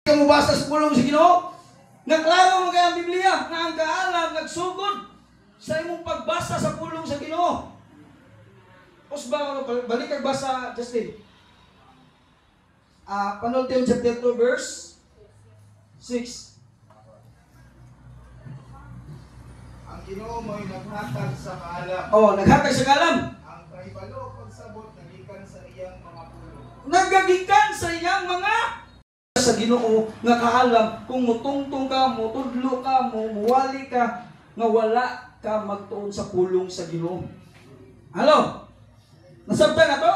Ka mo basa sa pulong sa Ginoo? Nga klaro mo kaya ang Biblia nga ang kaalam nagsugod sa imong pagbasa sa pulong sa Ginoo. Usba balik kag basa Justin. Panultiyon chapter 2 verse 6. Ang Ginoo mo'y naghatag sa kaalam. Oh, naghatag sa kaalam. Ang kahibalo pagsabot nagikan sa iyang mga pulong. Nagagikan sa iyang mga sa Ginoo nga kaalam kung mutungtong ka, mutudlo ka, muwali ka, nga wala ka magtuon sa pulong sa Ginoo. Hello? Nasabtan na to?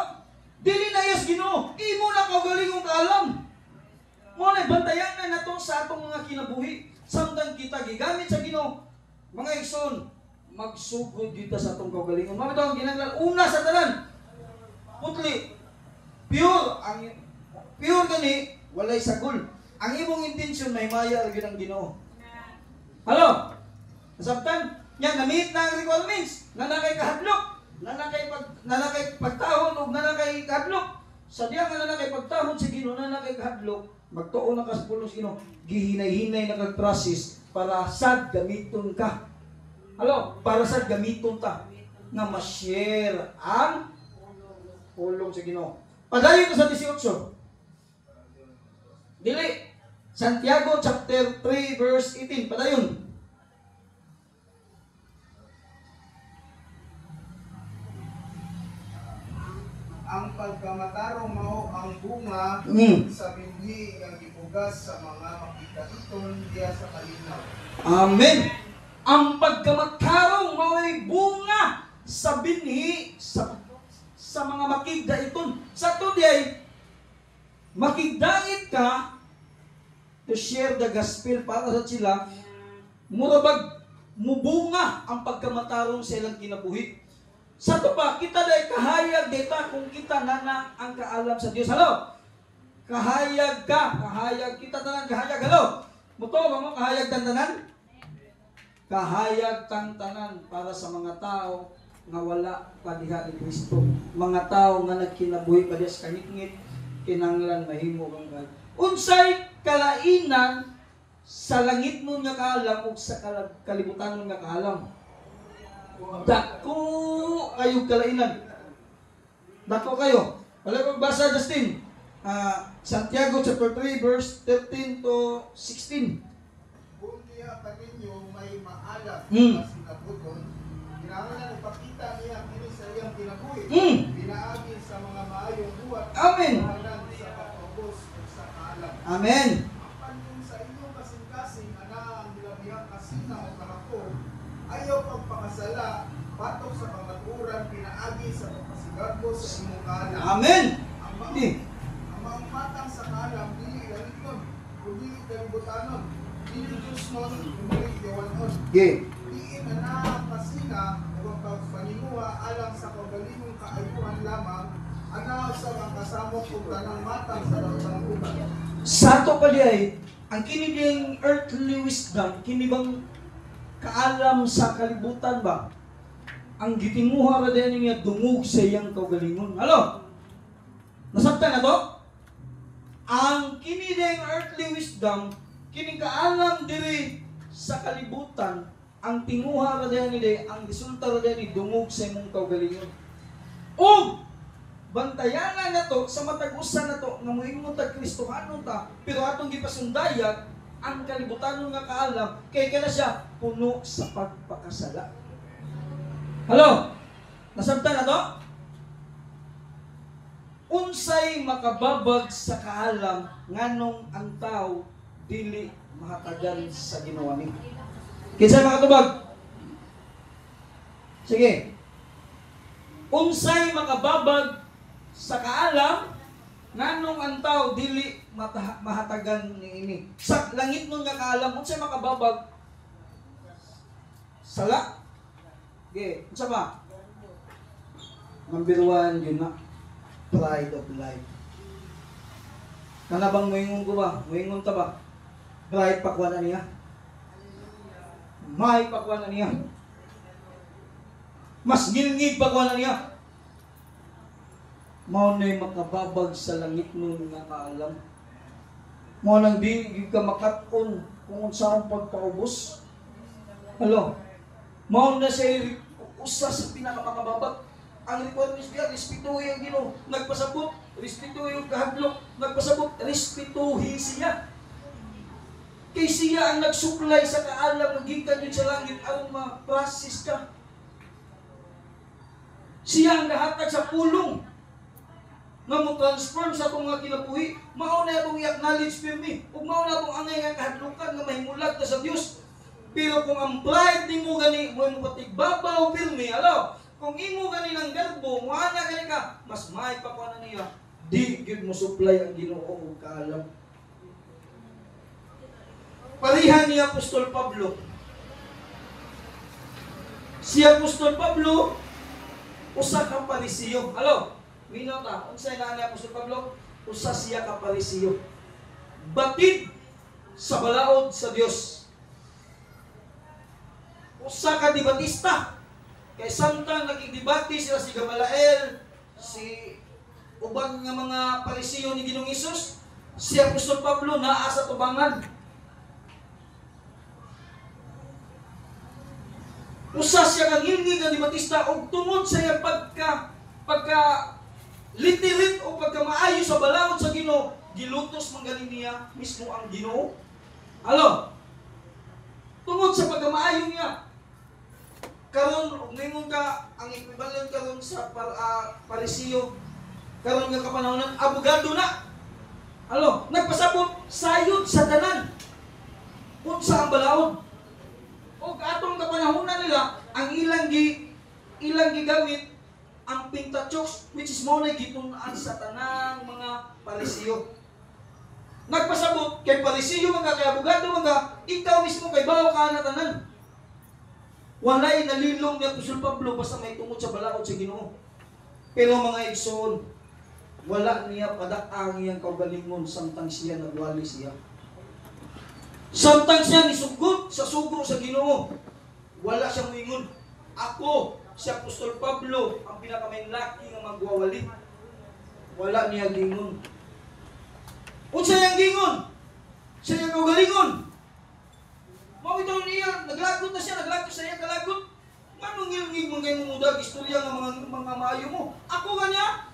Dili na yes Ginoo, imo na kaugalingong kaalam. Mo na bantayan na nato sa atong mga kinabuhi. Samtang kita gigamit sa Ginoo, mga igsoon, magsugod dito sa atong kaugalingon. Mami ang ginaglan una sa tanan. Putli, pure gani, walay sagol. Ang imong intensyon may maya lagi ng Ginoo. Hello? Nasabtan? Yan, na-meet na ang requirements. Nanakay kahadlok. Nanakay pagtahon o nanakay kahadlok. Sa diya nga nanakay pagtahon sa Ginoo, nanakay kahadlok, magtuon na ka sa pulong sa Ginoo, gihinay-hinay na kag-process para sad gamiton ka. Hello? Para sad gamiton ta nga ma-share ang pulong sa Ginoo. Padayon ka sa 18. Dili. Santiago chapter 3 verse 18. Padayon. Ang pagkamatarong mao ang bunga sa binhi nga gipugas sa mga makikaiton diya sa kalinaw. Amen. Ang pagkamatarong mao'y bunga sa binhi sa mga makigdaiton. Sa to diay makigdait ka to share the gospel para sa sila, murabag mubunga ang pagkamatarong sa ilang kinabuhi. Sa to pa, kita day kahayag data kung kita nana ang kaalam sa Dios. Hello? Kahayag ka, kahayag kita tanan, kahayag. Hello? Muto ba mo kahayag tantanan? Kahayag tantanan para sa mga tao nga wala pa diha ni Kristo. Mga tao nga nagkinabuhi pa diha sa kangit-ngit, kinanglan mahimo kang God. Unsay kalainan sa langit mo nga kaalam ug sa kalibutan mo nga kaalam? Dako kayo kalainan. Dako kayo. Wala magbasa Justin. Santiago chapter 3 verse 13 to 16. Kung diya kaninyo may maalam na sinabuton, kinahanglan ipakita niya kini sa iyang kinabuhi. Pinaagi sa mga maayong buhat. Amen. Sa pagpapos sa kaalam. Amen. Ang sa inyong kasing-kasing ana ang bilabihang kasina o kahapon, ayaw pagpakasala, patok sa kamaturan, pinaagi sa pagpasigagbo sa imong kaalam. Amen. Ang mga matang sa kaalam, dili galiton, kundi kalibutanon, dili Diyos nun, kundi yawanon. Diin na ang kasina, o ang pagpaninguha alang sa kaugalingong kaayuhan lamang, ana sa mga kasamok kung tanang matang sa daang uban. Sa to pa diay, ang kini ding earthly wisdom, kini bang kaalam sa kalibutan ba? Ang gitinguha ra din niya dungog sa iyang kaugalingon. Halo? Nasabtan na to? Ang kini ding earthly wisdom, kini kaalam diri sa kalibutan, ang tinguha ra din ni ang resulta ra din ni dungog sa imong kaugalingon. O bantayanan na to sa matag-usan na to nga moingon ta Kristohanon ta, pero atong gipasundayag ang kalibutan nga kaalam kay kana siya puno sa pagpakasala. Hello? Nasabtan na to? Unsay makababag sa kaalam nganong ang tao dili mahatagan sa Ginoo ni. Kinsa makatubag? Sige. Unsay makababag sa kaalam nganong ang tao dili mahatagan niini. Sa langit nun nga kaalam, unsay makababag? Sala? Okay, unsa ba? Number 1, yun na. Pride of life. Kana bang moingon ko ba? Moingon ta ba? Pride pakwan na niya. May pakwan na niya. Mas ngilngig pakwan na niya. Mao nay makababag sa langit nun nga kaalam. Mo nang di ka makat-on kung saan pagpaubos. Hello. Mao na siya usa sa pinakamakababag. Ang requirements niya, respetuhin ang Ginoo. Nagpasabot, respetuhin yung kahadlok. Nagpasabot, respetuhin siya. Kay siya ang nagsuklay sa kaalam ng gikan yun sa langit aron ma-process ka. Siya ang nahatag sa pulong nga mo transform sa itong mga kinabuhi. Mao na itong i-acknowledge firme. Ug mao na itong angay nga kahadlukan nga mahimulag na sa Dios. Pero kung ang pride ni mo gani, mo patigbabaw firme, alo, kung imo gani ng garbo, mo ana gani ka, mas may pa ko na niya. Di gyud mo supply ang Ginoo og kaalam. Parihan ni Apostol Pablo. Si Apostol Pablo usa ka Parisiyo. Alo, minaw ta, unsay na ni Apostol Pablo? Usa siya ka Parisiyo. Batid sa balaod sa Dios. Usa ka debatista. Kay samtang naging debate sila si Gamaliel, si ubang nga mga Parisiyo ni Ginoong Hesus, si Apostol Pablo naa sa tubangan. Usa siya kang ngilngig nga debatista og tungod sa iyang pagka literate o pagka maayo sa balaod sa Ginoo, gilutos man ganin niya mismo ang Ginoo. Alo. Tungod sa pagka maayo niya. Karon ug ningon ka ang equivalent karon sa Parisiyo karon nga kapanahonan abogado na. Alo, nagpasabot sayod sa tanan. Unsa ang balaod? O atong kapanahonan nila ang ilang gigamit ang Pentateuch, which is mo na gitun-an sa tanang mga Parisiyo. Nagpasabot kay Parisiyo mga kay abogado mga ikaw mismo kay bawo ka na tanan. Walay nalilong ni Apostol Pablo basta may tungod sa balaod sa Ginoo. Pero mga igsoon, wala niya padaang iyang kaugalingon samtang siya nagwali siya. Samtang siya nisugot sa sugo sa Ginoo, wala siyang moingon, ako, si Apostol Pablo, ang pinakamainlaki nga magwawali. Wala niya gingon. Unsa yang gingon? Siya yung kaugalingon. Mawitaw niya, naglagot na siya, naglagot sa iya kalagot. Manong ngilngig mong kayo mudag, istorya ng mga maayo mo. Ako kanya,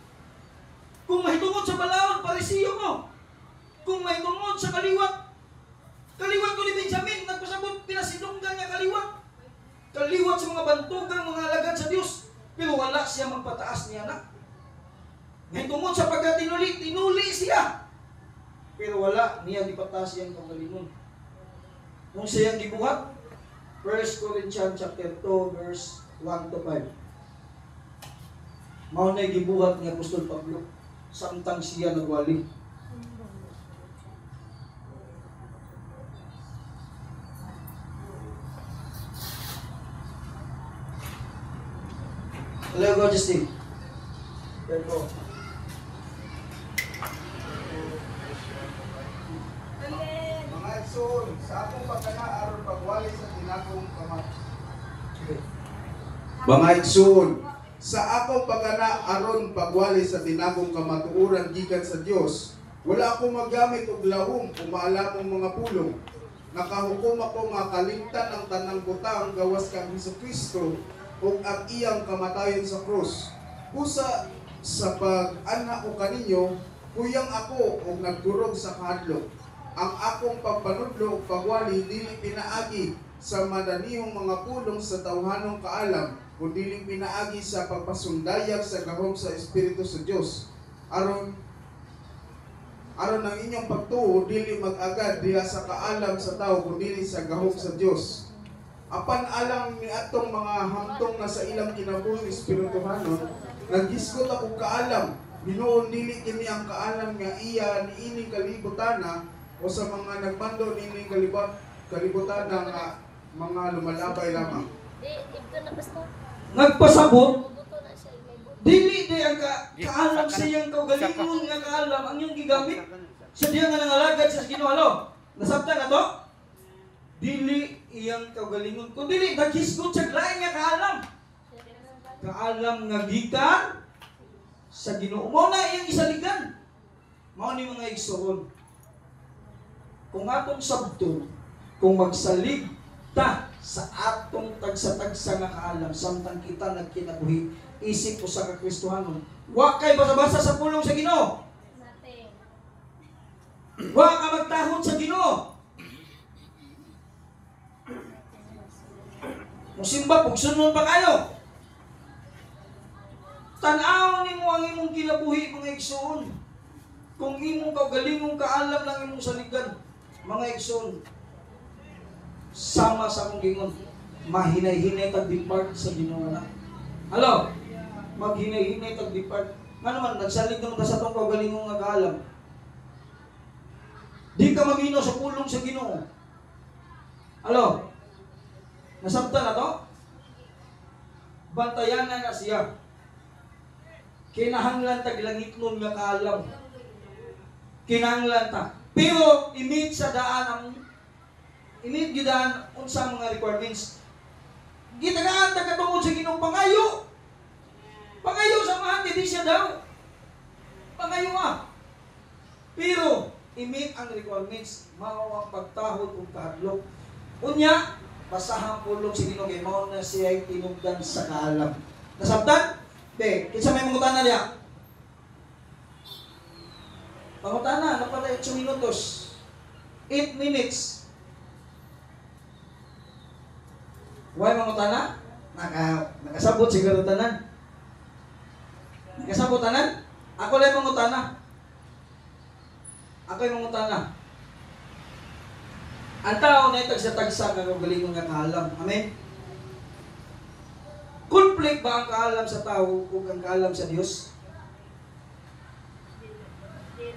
kung mahitungod sa balaod, Parisiyo mo. Kung mahitungod sa kaliwat ko ni Benjamin, nagpasabot, pinasilunggan niya kaliwat. Kaliwat sa mga bantugang, mga alagad sa Diyos. Pero wala siya magpataas niya na. Mahitungod sa pagkatinuli, tinuli siya. Pero wala niya dipataas siyang kaugalingon. Nung siyang gibuhat, 1 Corinthians chapter 2, verse 1 to 5. Mao na gibuhat ni Apostol Pablo, samtang siya nagwali. Hello, go, Justin. There go. Sa akong pagkana aron pagwali sa tinagong Mga igsoon, sa akong pagkana aron pagwali sa tinagong kamatuoran gikan sa Dios, wala akong magamit og lahom o maalamong mga pulong. Nakahukom ako nga kalimtan ang tanang butang gawas kang Hesukristo ug ang iyang kamatayon sa krus. Usa sa pag-ana ko kaninyo, kuyang ako og nagdurog sa kahadlok. Ang akong pagpanudlo ug pagwali dili pinaagi sa madanihong mga pulong sa tawhanong kaalam, kundi pinaagi sa pagpasundayag sa gahom sa Espiritu sa Dios. Aron ang inyong pagtuo dili mag-agad diha sa kaalam sa tao kundi sa gahom sa Dios. Apan alang ni atong mga hamtong na sa ilang kinabuhi espirituhanon, naghisgot ako kaalam, binuon dili kini ang kaalam nga iya niining kalibutana o sa mga nagmando nining kalibutan ng mga lumalabay lamang. Nagpasabot, dili di ang kaalam sa iyang kaugalingon nga kaalam ang iyong gigamit. Sa diya nga nangalagad sa Ginoo. Nasabtan na to? Dili iyang kaugalingon. Kung dili, naghisgot sa lain nga kaalam. Kaalam nga gikan sa Ginoo. Mao na iyang isaligan. Mao ni mga igsoon. kung atong sabton, kung magsalig ta sa atong tagsa-tagsa nga kaalam, samtang kita nagkinabuhi, isip ko sa kakristohanon, wa kay basa-basa sa pulong sa Ginoo. Wa ka magtahon sa Ginoo. Musimba, pugsunod pa kayo. Tanaw nimo ang imong kinabuhi, mga igsoon. Kung imong kaugalingong kaalam lang imong saligan, mga igsoon, sama sa akong gingon, mahinay-hinay tag-depart sa Ginoo na. Hello? Maghinay-hinay tag-depart. Nga naman, nagsalig naman ka sa itong kaugalingong nga kaalam. Di ka mamino sa pulong sa Ginoo. Hello? Nasabta na to? Bantayan na siya. Kinahanglan taglangit nun nga kaalam. Kinahanglan ta. Pero imit sa daan ang imit gyudaan unsa mga requirements. Gitagaan ta katungod sa Ginoo pangayo. Pangayo sa mga hindi siya daw. Pangayo Pero imit ang requirements, mao ang pagtahod ug kahadlok. Unya, basahan pulong si Ginoo kay mao na siya tinugdan sa kaalam. Nasabtan? Kinsa may mangutana diya? Pangutana, napala 8 minutos. 8 minutes. Why mangutana? Nakasabot siguro tanan. Nakasabot tanan? Ako lang mangutana. Ako yung mangutana. Ang tao na tagsa-tagsa nga galingon nga kaalam. Amen? Conflict ba ang kaalam sa tao o ang kaalam sa Diyos?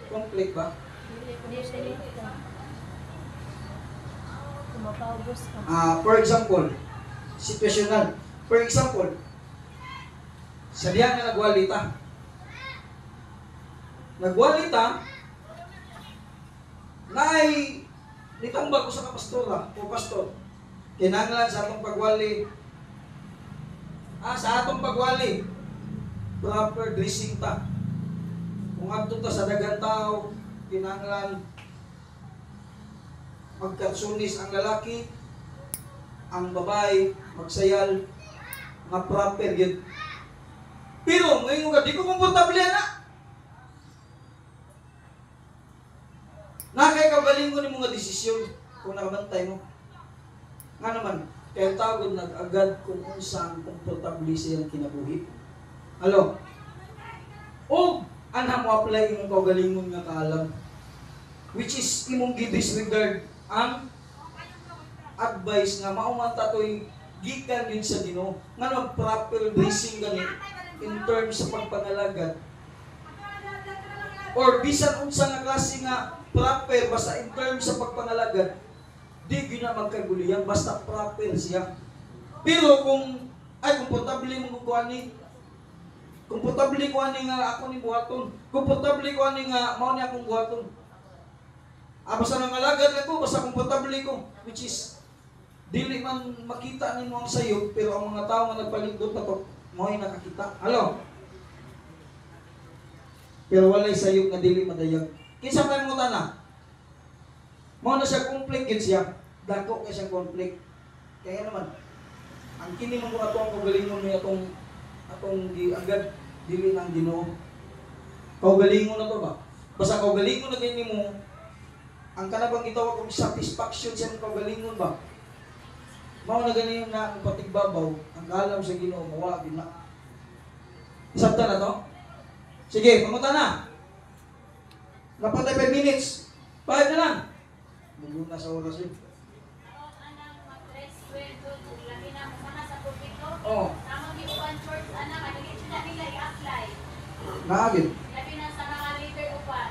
Conflict ba? For example, situational. For example, sa diyan nga nagwalita. Nagwalita, na ay nitambag ko sa kapastora o pastor. Kinanglan sa atong pagwali. Sa atong pagwali, proper dressing ta. Kung adto ta sa daghang tao, kinanglan magkatsunis ang lalaki, ang babae magsayal, nga proper yun. Pero ngayon nga, di ko komportable na. Nakay kaugalingon ni mga desisyon kung nakabantay mo. Nga naman, kaya tawag nag-agad kung unsang komportable siyang kinabuhi. Hello? O, anha mo apply imong kaugalingon nga kaalam, which is imong gi-disregard ang advice nga maumanta to'y gikan yun sa Ginoo. Nga naman, proper dressing gani in terms sa pagpangalagad. Or bisan unsa nga klase nga proper basta in terms sa pagpangalagad, di gina magkaguliyan basta proper siya. Pero kung ay komportable mo kuan ni, komportable ko ani nga ako ni buhaton, komportable ko ani nga mao ni akong buhaton. Basta nangalagad ako basta komportable ko, which is dili man makita nimo ang sayop, pero ang mga tao nga nagpalindot patok mao ay nakakita. Hello? Pero walay sayop nga dili madayag. Kinsa may mga na? Mao na siya conflict yun siya. Dako kay siya conflict. Kaya naman, ang kini mo ato ang kaugalingon ni atong giagad dili nang Ginoo. Kaugalingon na to ba? Basta kaugalingon na kini mo, ang kanabang gitawag og satisfaction sa kaugalingon ba? Mao na gani na ang patigbabaw, ang kalam sa Ginoo mawa gid na. Isabta na to? Sige, pamunta na. Napatay 5 minutes. 5 na lang. Bulo na sa oras yun. Oo. Naagin. Labi na sa mga leader upan.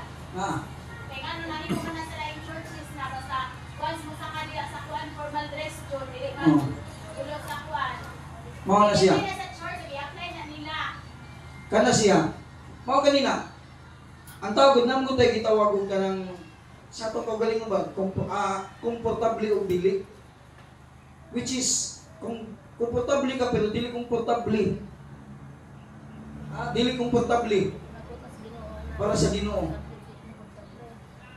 Kaya ano na ito man na sila yung churches na basta once mo sa kanila sa kuan formal dress code, dili man tulog sa kuan. Mao na siya. Dili na sa church, i-apply na nila. Kana siya. Mao kanina. Ang tawag namo tay gitawag og kanang sa to kaugalingon ba komportable og dili. Which is kung komportable ka pero dili komportable. Dili komportable para sa Ginoo.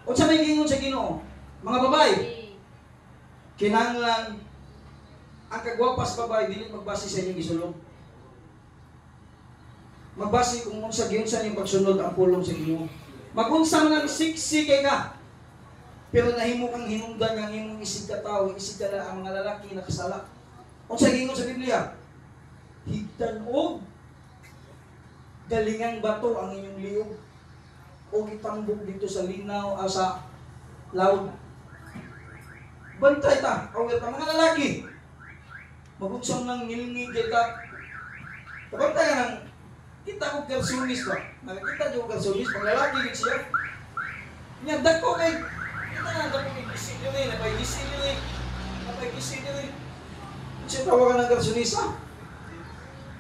O sa may gingon sa Ginoo, Mga babae, kinahanglan ang kagwapas babae dili magbase sa inyong gisulong. Magbase kung unsa giunsa ning pagsunod ang pulong sa Ginoo. Magunsa man ang siksi kay ka. Pero nahimo kang hinungdan nga imong isig ka tawo, isig ka na ang mga lalaki nakasala. Unsa gingon sa Biblia? Higdan og galingang bato ang inyong liyog o itambog dito sa linaw sa laod. Bantay ta, awil ka mga lalaki. Magunsang nang ngilingig kita. Kabantay nang kita ko garsonis ba? Nakakita ko garsonis, pag lalaki din siya. Niya, dako kay, kita na dako kay gisilyo rin, napay-gisilyo rin, napay-gisilyo rin. Siya tawagan ng garsonisa?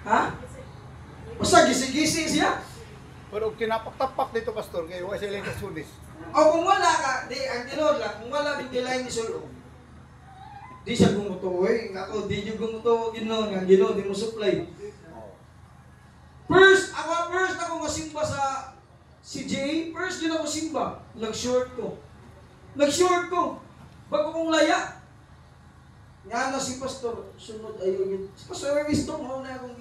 Ha? Basta gisi-gisi siya. Pero tinapak-tapak dito, Pastor, kaya wala sila yung kasunis. O kung wala ka, di, ang tinod lang, kung wala bintilayin ni Sulo, di siya gumuto, eh. Ako, di niyo gumuto, Ginoo, nga Ginoo, di mo supply. First ako masimba sa CJ, first yun ako simba. Nag-short ko. Bago kong laya. Nga na si Pastor, sunod ayaw yun. Si Pastor Ernesto, mo na akong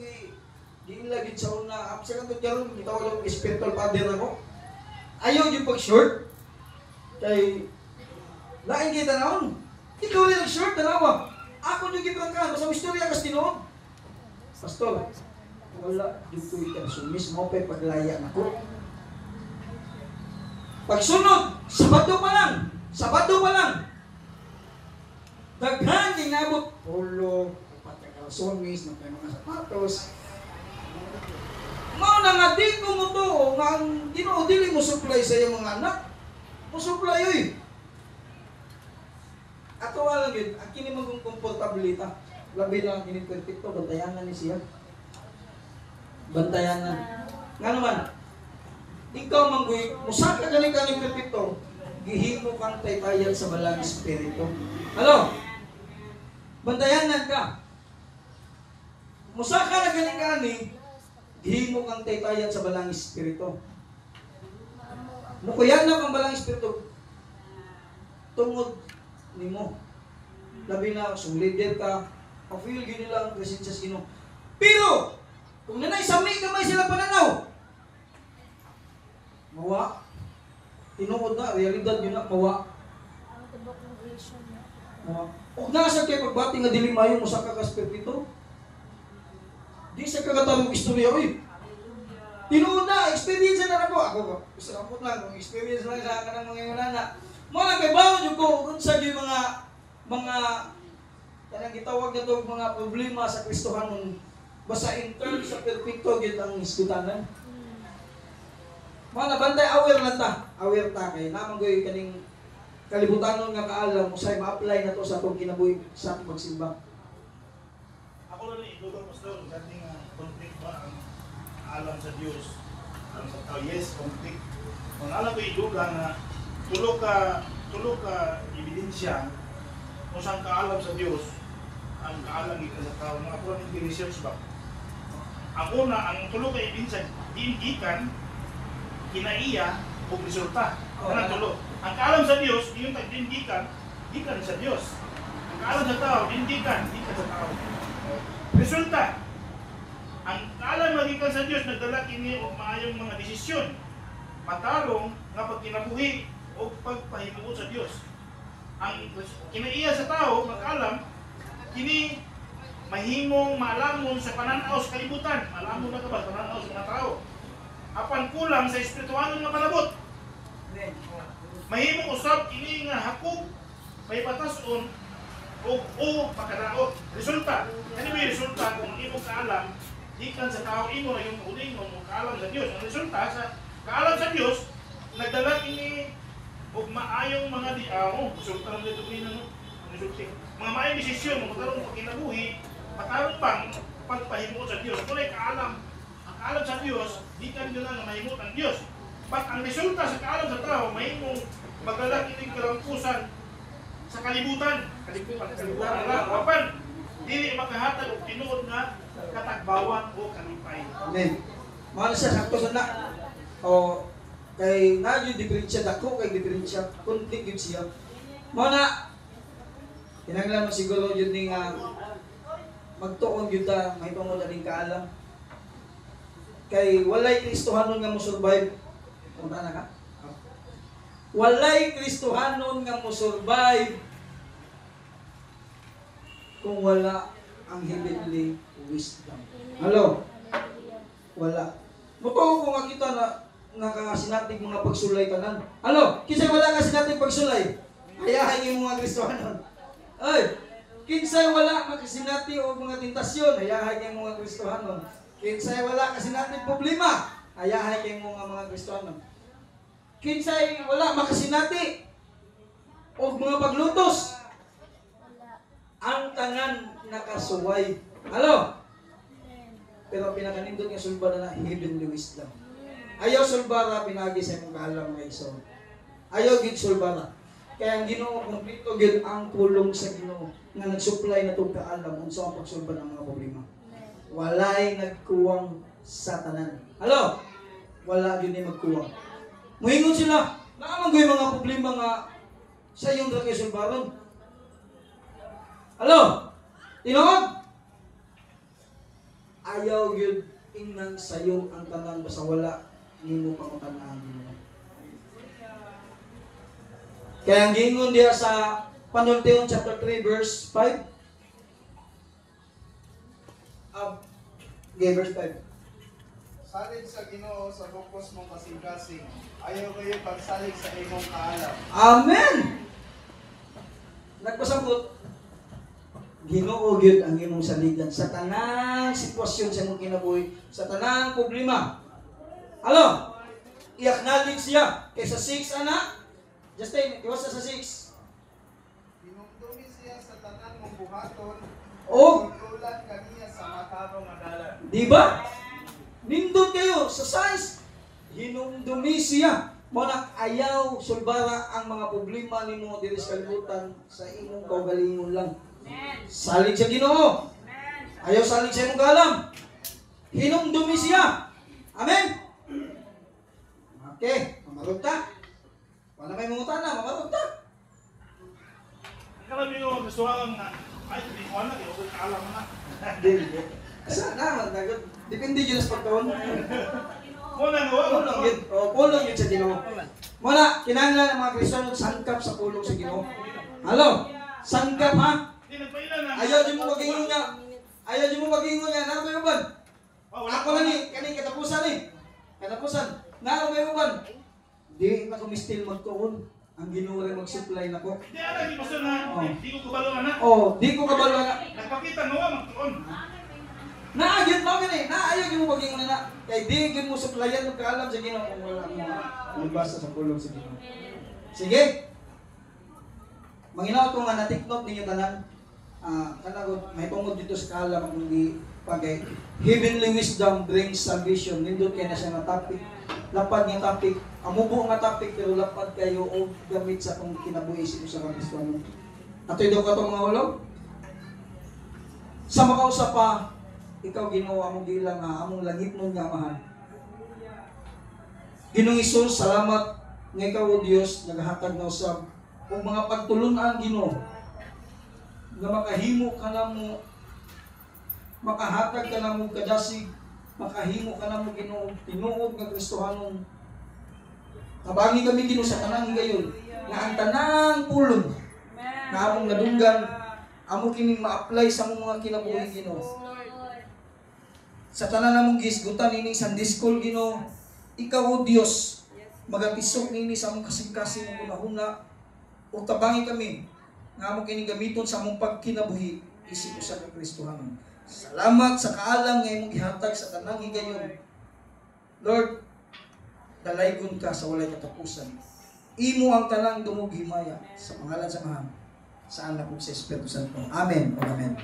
giilagid sa una. Sa kanto karon kita ko lang spiritual father ako. Ayaw yung pag-short. Kay, lain kita naon. Ikaw rin nag-short, dalawa. Ako yung gibrangkan, basta istorya kas tinoon. Pastor, wala, dito ikaw sumis mo pa paglaya na ko. Pagsunod, Sabado pa lang. Daghan ginabot, polo, patakalsonis, ng mga sapatos. Mao na nga di ko mo to, nga ang Ginoo dili mo supply sa iyong mga anak. Mo supply oy. Ato lang yun, ang kini magong komportabilita. Labi lang kini perfecto, bantayanan ni siya. Bantayanan. Nga naman, ikaw mangguy, musa ka galing ka ni perfecto, gihimo kang taytayan sa balang espiritu. Halo? Bantayanan ka. Musa ka na galing ka ni, gihimo kang taytayan sa balang espiritu. Mukuyan na kang balang espiritu. Tungod nimo. Labi na, kung leader ka, pa-feel gini lang ang presensya sa Ginoo. Pero, kung nanay sami kamay sila pananaw, mawa. Tinuod na, realidad yun na, mawa. Huwag nasa kayo pagbati nga dili mayo mo sa kakaspertito. Di sa kagatalong istorya, uy. Tinuod na, experience na ako. Ako, salamat lang, kung experience lang sa akin ng mga inunana. Mga kay bawon yung ko, kung sa yung mga kanang gitawag na ito, mga problema sa Kristohanon, basta in terms sa perfecto, yun ang iskutanan. Mga nabantay, aware ta kay naman ko yung kaning kalibutanon nga kaalam, usay ma-apply na to sa itong kinabuhi sa ating magsimba. Ako lang ni Idol Pastor, dating conflict ba ang alam sa Diyos? Alam sa tao, yes, conflict. Kung alam ko iduga na tulog ka ebidensya kung saan kaalam sa Diyos, ang kaalam ika sa tao, mga ako lang i-research ba? Ang una, ang tulog ka ebidensya, diindikan, kinaiya, o resulta. Kanang tulo. Ang kaalam sa Diyos, yung tag-dindikan, dikan sa Diyos. Ang kaalam sa tao, dindikan, dikan sa tao. Resulta. Ang kaalam magikan sa Diyos, nagdala kini og maayong mga desisyon. Matarong nga pag kinabuhi o pagpahimuon sa Diyos. Ang kinaiya sa tao, mag-alam, kini mahimong maalamon sa pananaw sa kalibutan. Maalamon na ka ba pananaw sa mga tao? Apan kulang sa espiritualong nga palabot. Mahimong usab kini nga hakog may patason o makadaot. Resulta, ano may resulta kung imo kaalam gikan sa tao imo na yung uling mo kaalam sa Dios. Ang resulta sa kaalam sa Dios nagdala kini og maayong mga resulta ng dito ni resulta. Mga maayong desisyon mo karon pag kinabuhi, patarong pang pagpahimuon sa Dios. Kung ay kaalam kaalam sa Diyos, di ka nyo lang mahimot ang Diyos. But ang resulta sa kaalam sa tao, mahimong magdala kiting kalampusan sa kalibutan. Kalibutan lang. Kapan, dili makahatag o tinuod na katagbawan o kalipay. Amen. Mahal siya, sakto sa na. O, kay nga yung diferensya, dako kay diferensya, konti yun siya. Muna, kinanglan mo siguro yun ni nga magtuon yun ta, may tungod aling kaalam. Kay walay Kristohanon nga mo survive. Punta na ka? Walay Kristohanon nga mo survive kung wala ang heavenly wisdom. Hello? Wala. Mutuo ko nga kita na nakasinatig mga pagsulay tanan. Hello? Kinsay wala ka sinatig pagsulay? Hayahay yung mga Kristohanon. Ay, kinsay wala makasinati o mga tentasyon, hayahay yung mga Kristohanon. Kinsay wala kasinatig problema, hayahay yung mga Kristohanon. Kinsay wala makasinati o mga paglutos, ang tanan nakasuway. Hello? Pero pinakanindot nga sulbara na heavenly wisdom. Ayaw sulbara pinagi sa imong kaalam nga iso. Ayaw gid sulbara. Kaya ang Ginoo kompleto gid ang pulong sa Ginoo nga nagsupply na tong kaalam unsa ang pagsulba ng mga problema. Walay nagkuwang sa tanan. Hello? Wala gyud ni magkuwang. Moingon sila, naamang goy mga problema nga sa iyong ra kay sulbaron. Hello? Tinuod? Ayaw yun ingnan sa'yo ang tanan basta wala nimo pangutanan Ginoo. Kaya ang gingon diya sa Panultiyon chapter 3 verse 5. Verse 5. Salig sa Ginoo sa bukos mong kasing-kasing. Ayaw kayo pagsalig sa imong kaalam. Amen! Nagpasabot, Ginoo gyud ang imong saligan sa tanang sitwasyon sa imong kinabuhi, sa tanang problema. Hello? I-acknowledge siya. Kaysa 6, anak? Justin, iwas sa 6. Pinumdumi siya sa tanan mong buhaton. O? Tulan kaniya sa matarong adalan. Diba? Nindot kayo sa size. Hinumdumi siya. Muna ayaw sulbara ang mga problema nimo diri sa kalibutan sa imong kaugalingon lang. Salig sa Ginoo. Ayaw salig sa imong kalam. Hinumdumi siya. Amen. Okay, mamarog ta. Wala may mungutan na, mamarog ta. Karami ko gustuhan nga ay di ko na di ko alam na. Dili. Sana man depende yun sa pagkaon. Muna nga Pulong yun. O, pulong yun sa Ginoo. Muna, kinahanglan ang mga Kristiyano sangkap sa pulong sa Ginoo. Halo? Sangkap ha? Di nagpailan na. Ayaw di mo magingon niya. Ayaw di mo magingon niya. Naro may uban. Ako na ni, kani katapusan ni. Katapusan. Naro may uban. Di na kumistil magtuon. Ang Ginoo rin mag-supply na ko. Di ala di pastor na di ko kabalo na. Oh, di ko kabalo na. Nagpakita mo magtuon. Naagyan mo gani, naayaw gyud mo magingon na. Kay di gyud mo supplyan ng kaalam sa Ginoo kung wala mo magbasa sa pulong sa Ginoo. Sige. Manginaw ko nga natiknot ninyo tanan. Kanagod may tungod dito sa kaalam kung di pagay. Heavenly wisdom brings salvation. Nindot kay na siya nga topic. Lapad nga topic. Amubo nga topic pero lapad kayo og gamit sa kung kinabuhi sa Kristo. Atoy daw ka tong mga ulo. Sa makausap pa, ikaw Ginoo among gilang nga among langit mo nga amahan. Ginoong Hesus, salamat nga ikaw o Dios nagahatag na usab og mga pagtulun-an Ginoo nga makahimo ka namo makahatag ka namo kadasig makahimo ka namo Ginoo tinuod nga Kristohanon. Tabangi kami Ginoo sa tanang higayon nga ang tanang pulong nga among nadunggan amo kining ma-apply sa among mga kinabuhi Ginoo. Sa tanan namong gisgutan ini Sunday school Ginoo, ikaw o Dios magatisok nini sa among kasing-kasing ng hunahuna ug tabangi kami nga among kini gamiton sa among pagkinabuhi isip usa ka Kristohanon. Salamat sa kaalam nga imong gihatag sa tanang higayon. Lord, dalaygon ka sa walay katapusan. Imo ang tanang dumog himaya sa pangalan sa Mahal sa anak ug sa Espiritu Santo. Amen o amen.